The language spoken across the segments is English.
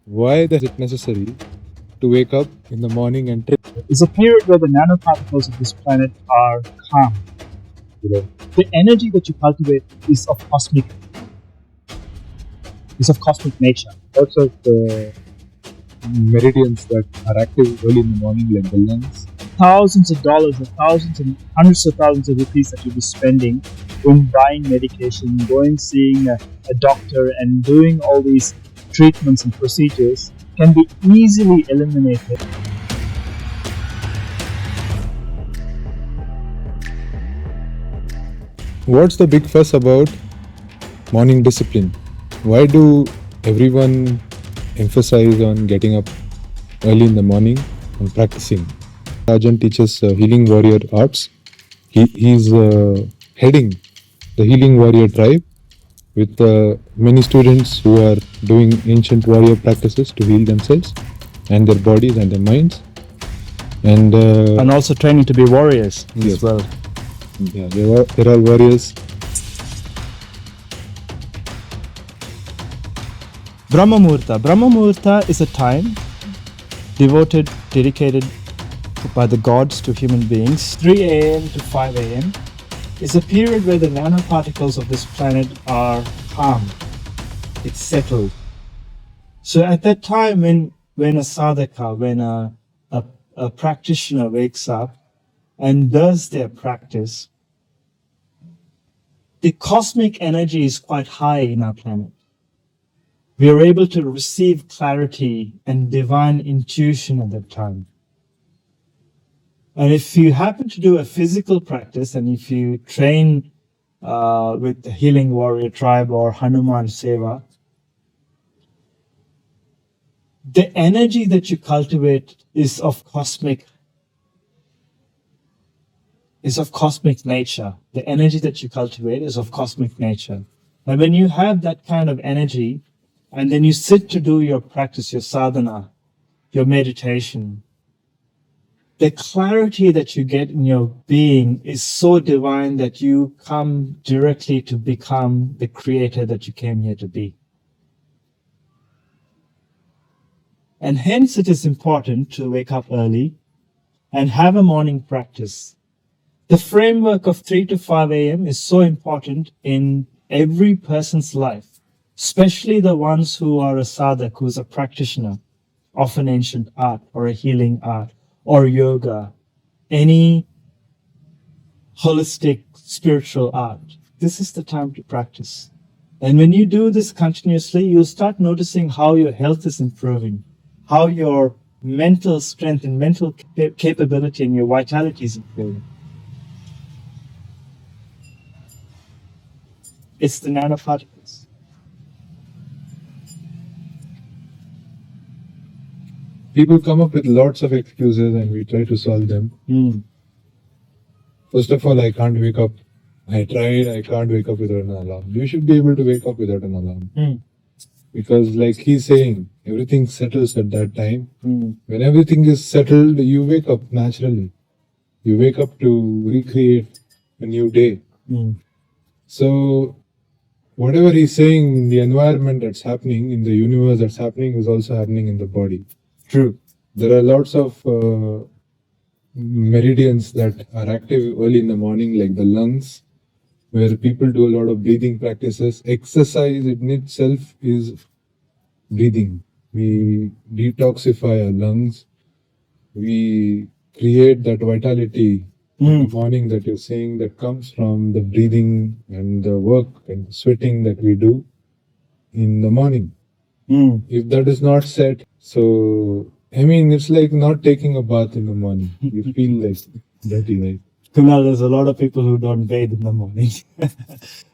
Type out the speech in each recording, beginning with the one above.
Why is it necessary to wake up in the morning and take? It's a period where the nanoparticles of this planet are calm. The energy that you cultivate is of cosmic nature. Lots of meridians that are active early in the morning, like the lungs. Thousands of dollars, or thousands and hundreds of thousands of rupees that you'll be spending in buying medication, going seeing a doctor, and doing all these treatments and procedures can be easily eliminated. What's the big fuss about morning discipline? Why do everyone emphasize on getting up early in the morning and practicing? Rajan teaches Healing Warrior Arts. He's heading the Healing Warrior tribe with many students who are doing ancient warrior practices to heal themselves and their bodies and their minds. And also training to be warriors yes. as well. Yeah, they're all warriors. Brahma Muhurta. Brahma Muhurta is a time dedicated by the gods to human beings. 3 a.m. to 5 a.m. is a period where the nanoparticles of this planet are calm. It's settled. So at that time when a sadhaka, when a practitioner wakes up and does their practice, the cosmic energy is quite high in our planet. We are able to receive clarity and divine intuition at that time. And if you happen to do a physical practice, and if you train with the Healing Warrior Tribe or Hanuman Seva, the energy that you cultivate is of cosmic nature. The energy that you cultivate is of cosmic nature. And when you have that kind of energy, and then you sit to do your practice, your sadhana, your meditation, the clarity that you get in your being is so divine that you come directly to become the creator that you came here to be. And hence it is important to wake up early and have a morning practice. The framework of 3 to 5 a.m. is so important in every person's life, especially the ones who are a sadhak, who's a practitioner of an ancient art or a healing art or yoga, any holistic spiritual art. This is the time to practice. And when you do this continuously, you'll start noticing how your health is improving, how your mental strength and mental capability and your vitality is improving. It's the nanoparticles. People come up with lots of excuses and we try to solve them. First of all, I can't wake up. I tried, I can't wake up without an alarm. You should be able to wake up without an alarm. Because like he's saying, everything settles at that time. When everything is settled, you wake up naturally. You wake up to recreate a new day. So whatever he's saying in the environment that's happening, in the universe that's happening, is also happening in the body. True. There are lots of meridians that are active early in the morning, like the lungs, where people do a lot of breathing practices. Exercise in itself is breathing. We detoxify our lungs. We create that vitality in the morning that you're saying, that comes from the breathing and the work and the sweating that we do in the morning. If that is not set, so I mean, it's like not taking a bath in the morning. You feel like dirty, right? Kunal, there's a lot of people who don't bathe in the morning.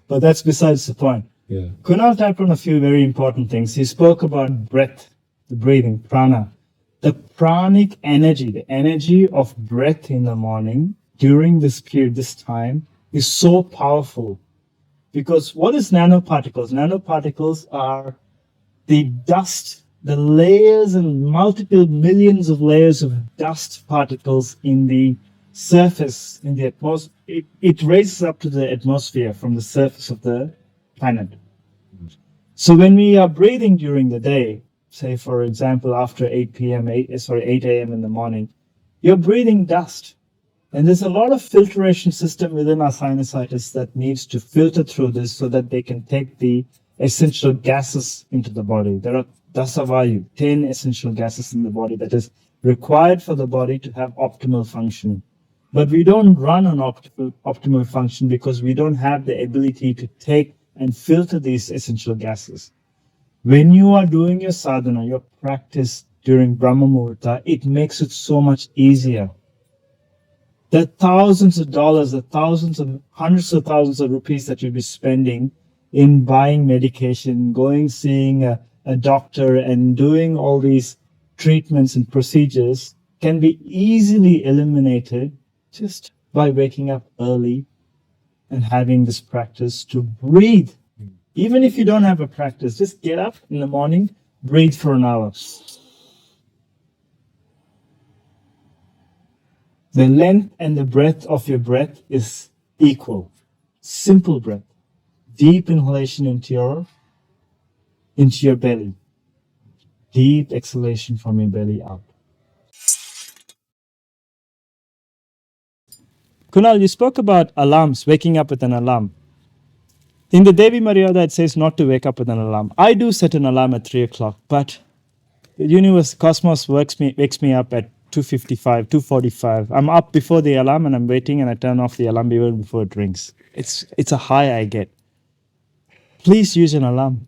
But that's besides the point. Yeah. Kunal tapped on a few very important things. He spoke about breath, the breathing, prana. The pranic energy, the energy of breath in the morning during this period, this time, is so powerful. Because what is nanoparticles? Nanoparticles are the dust, the layers and multiple millions of layers of dust particles in the surface, in the atmosphere. It raises up to the atmosphere from the surface of the planet. So when we are breathing during the day, say for example, after 8 p.m., 8 a.m. in the morning, you're breathing dust. And there's a lot of filtration system within our sinusitis that needs to filter through this so that they can take the essential gases into the body. There are dasavayu, 10 essential gases in the body that is required for the body to have optimal function. But we don't run on optimal function because we don't have the ability to take and filter these essential gases. When you are doing your sadhana, your practice during Brahma Muhurta, it makes it so much easier. The thousands of dollars, the thousands of hundreds of thousands of rupees that you'll be spending in buying medication, seeing a doctor and doing all these treatments and procedures can be easily eliminated just by waking up early and having this practice to breathe. Even if you don't have a practice, just get up in the morning, breathe for an hour. The length and the breadth of your breath is equal. Simple breath. Deep inhalation into your belly. Deep exhalation from your belly out. Kunal, you spoke about alarms, waking up with an alarm. In the Devi Maryada, it says not to wake up with an alarm. I do set an alarm at 3 o'clock, but the universe, cosmos wakes me up at 2:55, 2:45. I'm up before the alarm and I'm waiting and I turn off the alarm even before it rings. It's a high I get. Please use an alarm.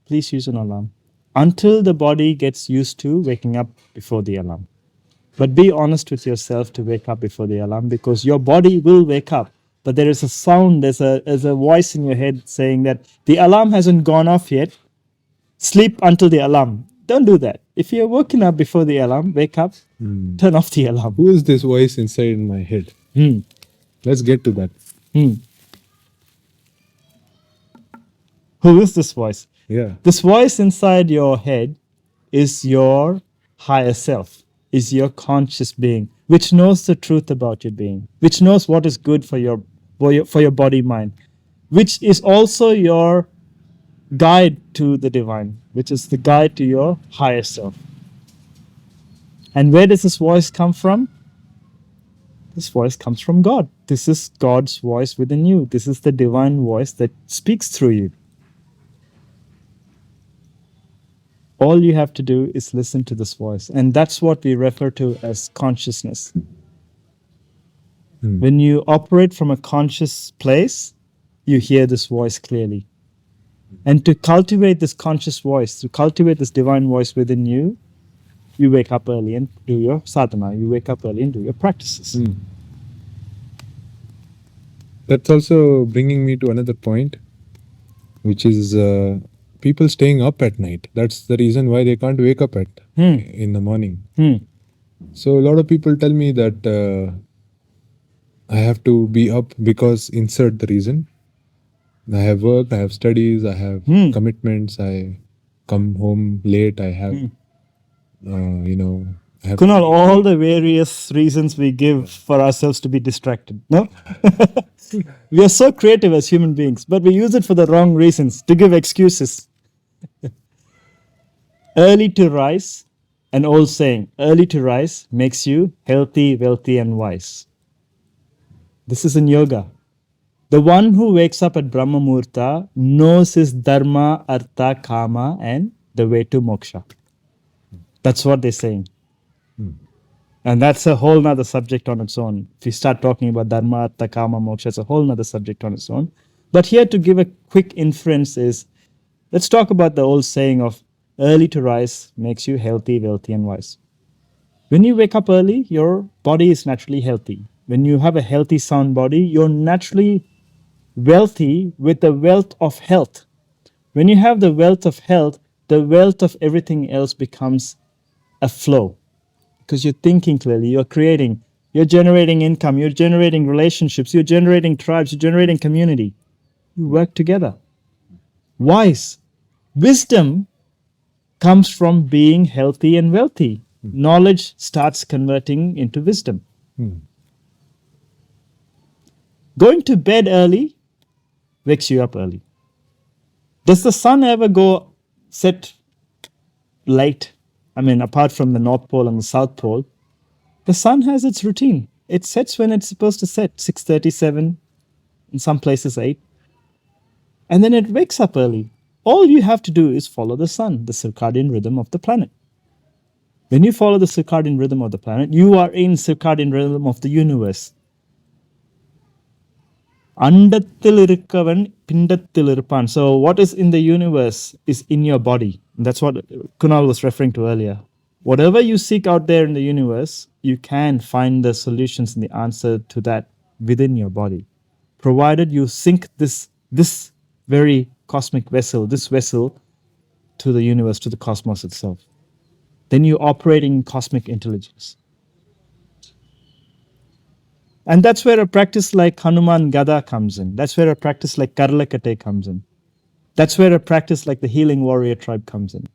Please use an alarm. Until the body gets used to waking up before the alarm. But be honest with yourself to wake up before the alarm because your body will wake up. But there is a sound, there's a voice in your head saying that the alarm hasn't gone off yet. Sleep until the alarm. Don't do that. If you're woken up before the alarm, wake up, turn off the alarm. Who is this voice inside my head? Let's get to that. Who is this voice? Yeah. This voice inside your head is your higher self, is your conscious being, which knows the truth about your being, which knows what is good for your body, mind, which is also your guide to the divine, which is the guide to your higher self. And where does this voice come from? This voice comes from God. This is God's voice within you. This is the divine voice that speaks through you. All you have to do is listen to this voice. And that's what we refer to as consciousness. When you operate from a conscious place, you hear this voice clearly. And to cultivate this conscious voice, to cultivate this divine voice within you, you wake up early and do your sadhana. You wake up early and do your practices. That's also bringing me to another point, which is people staying up at night. That's the reason why they can't wake up in the morning. So a lot of people tell me that I have to be up because insert the reason. I have work, I have studies, I have commitments, I come home late, I have, I have Kunal, all the various reasons we give for ourselves to be distracted, no? We are so creative as human beings, but we use it for the wrong reasons, to give excuses. Early to rise, an old saying, early to rise makes you healthy, wealthy, and wise. This is in yoga. The one who wakes up at Brahma Muhurta knows his dharma, artha, kama, and the way to moksha. That's what they're saying. And that's a whole nother subject on its own. If you start talking about dharma, artha, kama, moksha, it's a whole nother subject on its own. But here to give a quick inference is, let's talk about the old saying of early to rise makes you healthy, wealthy, and wise. When you wake up early, your body is naturally healthy. When you have a healthy, sound body, you're naturally wealthy with the wealth of health. When you have the wealth of health, the wealth of everything else becomes a flow. Because you're thinking clearly, you're creating, you're generating income, you're generating relationships, you're generating tribes, you're generating community. You work together. Wise. Wisdom comes from being healthy and wealthy. Knowledge starts converting into wisdom. Going to bed early wakes you up early. Does the sun ever set late. I mean, apart from the North Pole and the South Pole, the sun has its routine. It sets when it's supposed to set, 6:37, in some places 8. And then it wakes up early. All you have to do is follow the sun, the circadian rhythm of the planet. When you follow the circadian rhythm of the planet, you are in circadian rhythm of the universe. Andathil irukkavan pindathil iruppan. So what is in the universe is in your body. That's what Kunal was referring to earlier. Whatever you seek out there in the universe, you can find the solutions and the answer to that within your body, provided you sync this very cosmic vessel, this vessel, to the universe, to the cosmos itself. Then you're operating in cosmic intelligence. And that's where a practice like Hanuman Gada comes in. That's where a practice like Karlakate comes in. That's where a practice like the Healing Warrior Tribe comes in.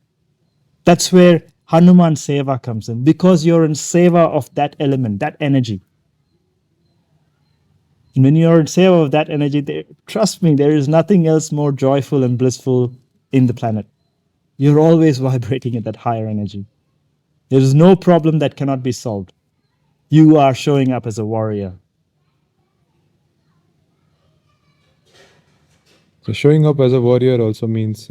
That's where Hanuman Seva comes in, because you're in Seva of that element, that energy. And when you're in Seva of that energy, trust me, there is nothing else more joyful and blissful in the planet. You're always vibrating at that higher energy. There is no problem that cannot be solved. You are showing up as a warrior. So showing up as a warrior also means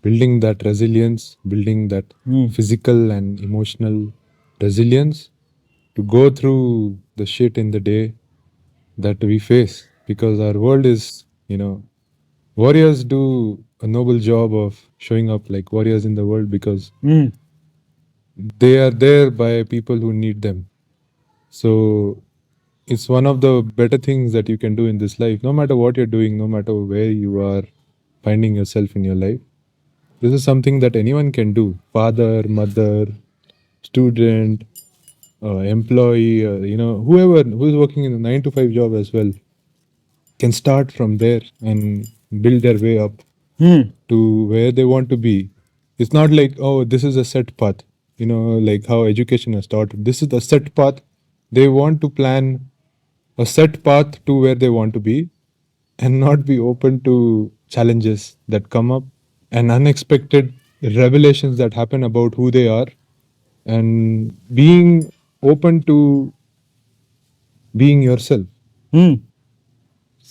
building that resilience, building that physical and emotional resilience to go through the shit in the day that we face. Because our world is, warriors do a noble job of showing up like warriors in the world, because they are there by people who need them. So it's one of the better things that you can do in this life, no matter what you're doing, no matter where you are finding yourself in your life. This is something that anyone can do. Father, mother, student, employee, whoever who is working in a 9 to 5 job as well can start from there and build their way up to where they want to be. It's not like, oh, this is a set path, like how education has taught. This is the set path. They want to plan a set path to where they want to be and not be open to challenges that come up and unexpected revelations that happen about who they are, and being open to being yourself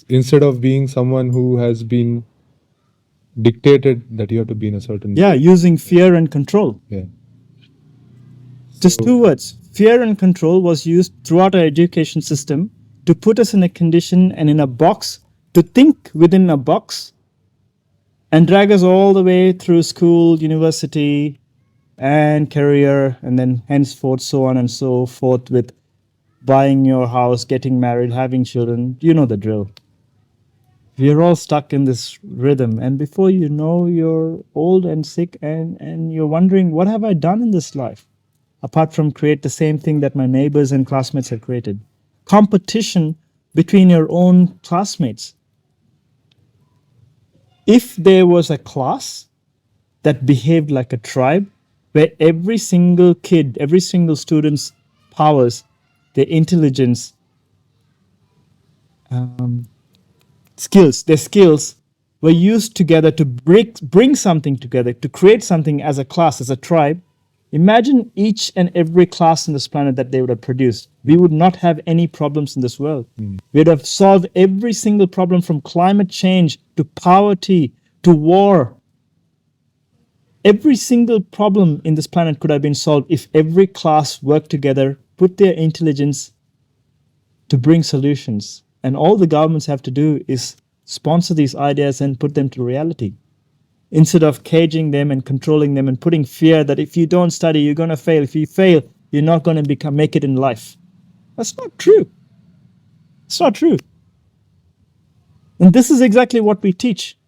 instead of being someone who has been dictated that you have to be in a certain Yeah, way. using fear and control. Yeah. Just 2 words. Fear and control was used throughout our education system to put us in a condition and in a box, to think within a box, and drag us all the way through school, university, and career, and then henceforth, so on and so forth, with buying your house, getting married, having children. You know the drill. We're all stuck in this rhythm, and before you know, you're old and sick, and you're wondering, what have I done in this life apart from create the same thing that my neighbors and classmates have created? Competition between your own classmates. If there was a class that behaved like a tribe, where every single kid, every single student's powers, their intelligence, their skills were used together to bring something together, to create something as a class, as a tribe, imagine each and every class on this planet that they would have produced. We would not have any problems in this world. We would have solved every single problem, from climate change to poverty to war. Every single problem in this planet could have been solved if every class worked together, put their intelligence to bring solutions. And all the governments have to do is sponsor these ideas and put them to reality, instead of caging them and controlling them and putting fear that if you don't study, you're going to fail. If you fail, you're not going to make it in life. That's not true. It's not true. And this is exactly what we teach.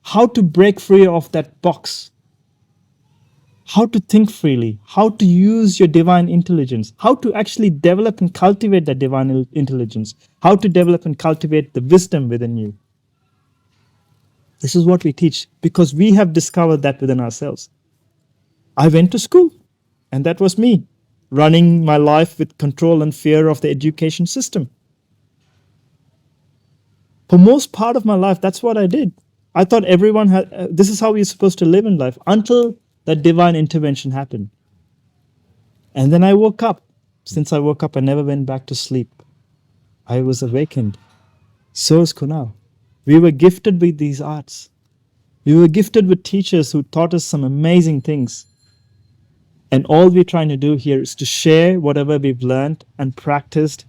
How to break free of that box. How to think freely. How to use your divine intelligence. How to actually develop and cultivate that divine intelligence. How to develop and cultivate the wisdom within you. This is what we teach, because we have discovered that within ourselves. I went to school, and that was me, running my life with control and fear of the education system. For most part of my life, that's what I did. I thought everyone had, this is how you're supposed to live in life, until that divine intervention happened. And then I woke up. Since I woke up, I never went back to sleep. I was awakened. So is Kunal. We were gifted with these arts. We were gifted with teachers who taught us some amazing things. And all we're trying to do here is to share whatever we've learned and practiced.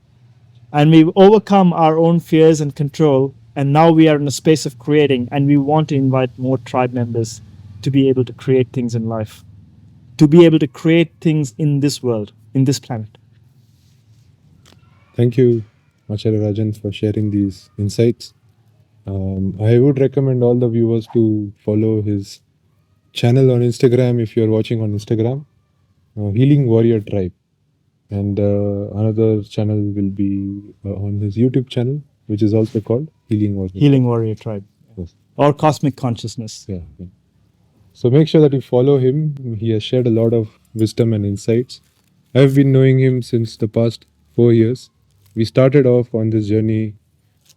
And we've overcome our own fears and control. And now we are in a space of creating. And we want to invite more tribe members to be able to create things in life, to be able to create things in this world, in this planet. Thank you, Acharya Rajan, for sharing these insights. I would recommend all the viewers to follow his channel on Instagram if you're watching on Instagram, Healing Warrior Tribe. And another channel will be on his YouTube channel, which is also called Healing Warrior. Healing Warrior Tribe. Yes. Or Cosmic Consciousness. Yeah, yeah. So make sure that you follow him. He has shared a lot of wisdom and insights. I've been knowing him since the past 4 years. We started off on this journey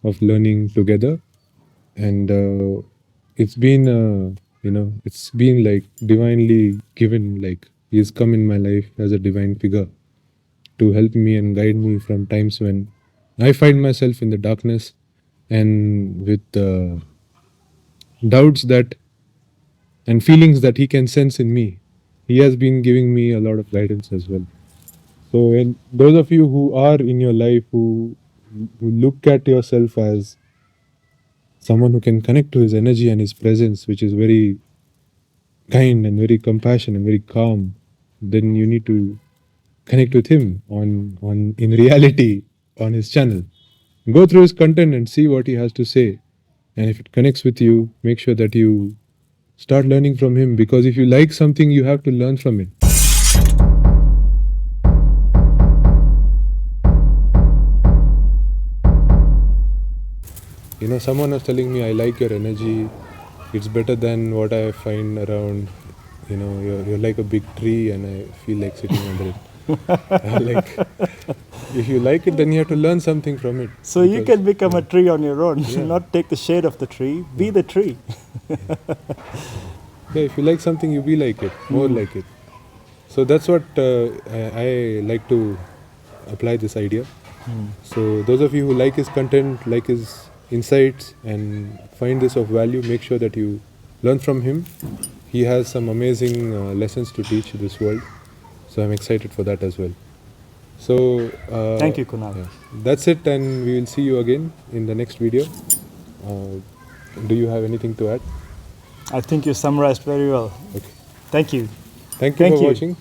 of learning together, and it's been it's been like divinely given. Like he has come in my life as a divine figure to help me and guide me from times when I find myself in the darkness and with doubts that and feelings that he can sense in me. He has been giving me a lot of guidance as well. So, and those of you who are in your life who look at yourself as someone who can connect to his energy and his presence, which is very kind and very compassionate and very calm, then you need to connect with him on in reality on his channel. Go through his content and see what he has to say. And if it connects with you, make sure that you start learning from him, because if you like something, you have to learn from it. You know, someone was telling me, I like your energy. It's better than what I find around. You know, you're like a big tree and I feel like sitting under it. Like, if you like it, then you have to learn something from it. So you can become a tree on your own, not take the shade of the tree, be the tree. Yeah, if you like something, you be like it, more like it. So that's what I like to apply this idea. So those of you who like his content, like his insights and find this of value, make sure that you learn from him. He has some amazing lessons to teach this world. So I'm excited for that as well. So Thank you, Kunal. yeah, that's it, and we will see you again in the next video. Do you have anything to add? I think you summarized very well. Okay. Thank you. Thank you for watching.